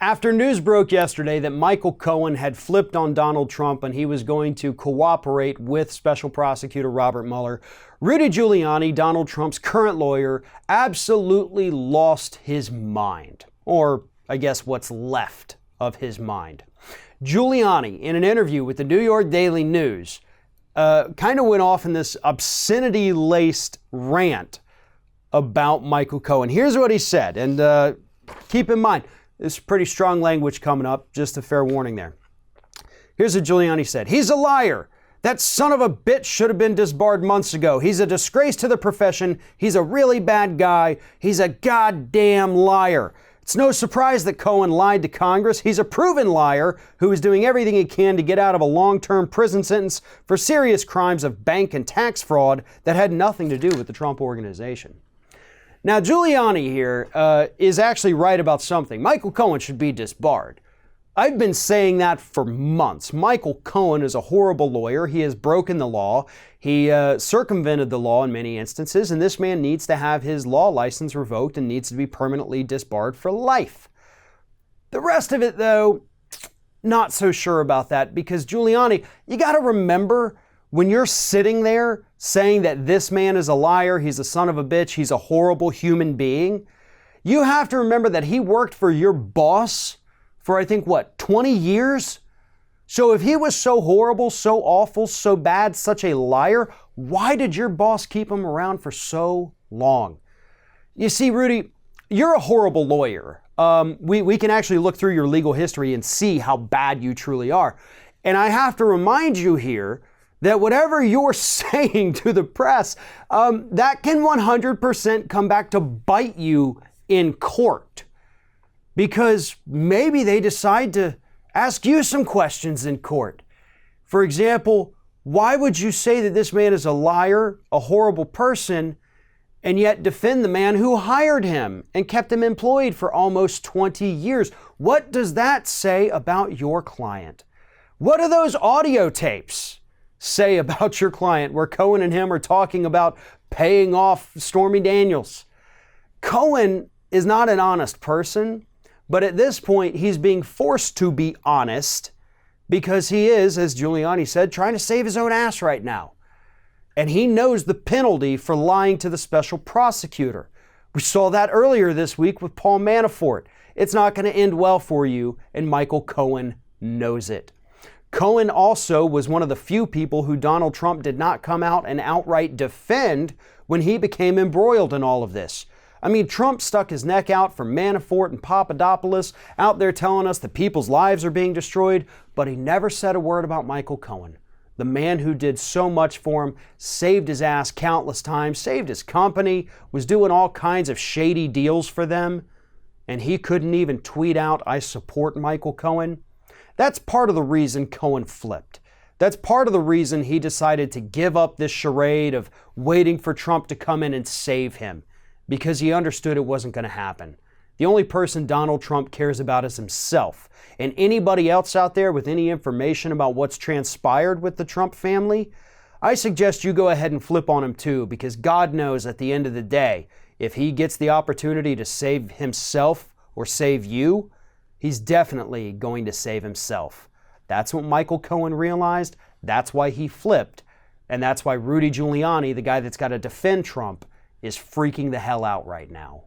After news broke yesterday that Michael Cohen had flipped on Donald Trump and he was going to cooperate with Special Prosecutor Robert Mueller, Rudy Giuliani, Donald Trump's current lawyer, absolutely lost his mind. Or, I guess, what's left of his mind. Giuliani, in an interview with the New York Daily News, kind of went off in this obscenity-laced rant about Michael Cohen. Here's what he said, and keep in mind, this is pretty strong language coming up, just a fair warning there. Here's what Giuliani said. He's a liar. That son of a bitch should have been disbarred months ago. He's a disgrace to the profession. He's a really bad guy. He's a goddamn liar. It's no surprise that Cohen lied to Congress. He's a proven liar who is doing everything he can to get out of a long-term prison sentence for serious crimes of bank and tax fraud that had nothing to do with the Trump Organization. Now, Giuliani here is actually right about something. Michael Cohen should be disbarred. I've been saying that for months. Michael Cohen is a horrible lawyer. He has broken the law. He circumvented the law in many instances, and this man needs to have his law license revoked and needs to be permanently disbarred for life. The rest of it, though, not so sure about that, because Giuliani, you got to remember, when you're sitting there saying that this man is a liar, he's a son of a bitch, he's a horrible human being, you have to remember that he worked for your boss for, I think, 20 years? So if he was so horrible, so awful, so bad, such a liar, why did your boss keep him around for so long? You see, Rudy, you're a horrible lawyer. We can actually look through your legal history and see how bad you truly are. And I have to remind you here that whatever you're saying to the press, that can 100% come back to bite you in court. Because maybe they decide to ask you some questions in court. For example, why would you say that this man is a liar, a horrible person, and yet defend the man who hired him and kept him employed for almost 20 years? What does that say about your client? What do those audio tapes say about your client where Cohen and him are talking about paying off Stormy Daniels? Cohen is not an honest person, but at this point he's being forced to be honest because he is, as Giuliani said, trying to save his own ass right now. And he knows the penalty for lying to the special prosecutor. We saw that earlier this week with Paul Manafort. It's not going to end well for you, and Michael Cohen knows it. Cohen also was one of the few people who Donald Trump did not come out and outright defend when he became embroiled in all of this. I mean, Trump stuck his neck out for Manafort and Papadopoulos, out there telling us that people's lives are being destroyed, but he never said a word about Michael Cohen, the man who did so much for him, saved his ass countless times, saved his company, was doing all kinds of shady deals for them, and he couldn't even tweet out, "I support Michael Cohen." That's part of the reason Cohen flipped. That's part of the reason he decided to give up this charade of waiting for Trump to come in and save him, because he understood it wasn't going to happen. The only person Donald Trump cares about is himself. And anybody else out there with any information about what's transpired with the Trump family, I suggest you go ahead and flip on him too, because God knows at the end of the day, if he gets the opportunity to save himself or save you, he's definitely going to save himself. That's what Michael Cohen realized. That's why he flipped. And that's why Rudy Giuliani, the guy that's got to defend Trump, is freaking the hell out right now.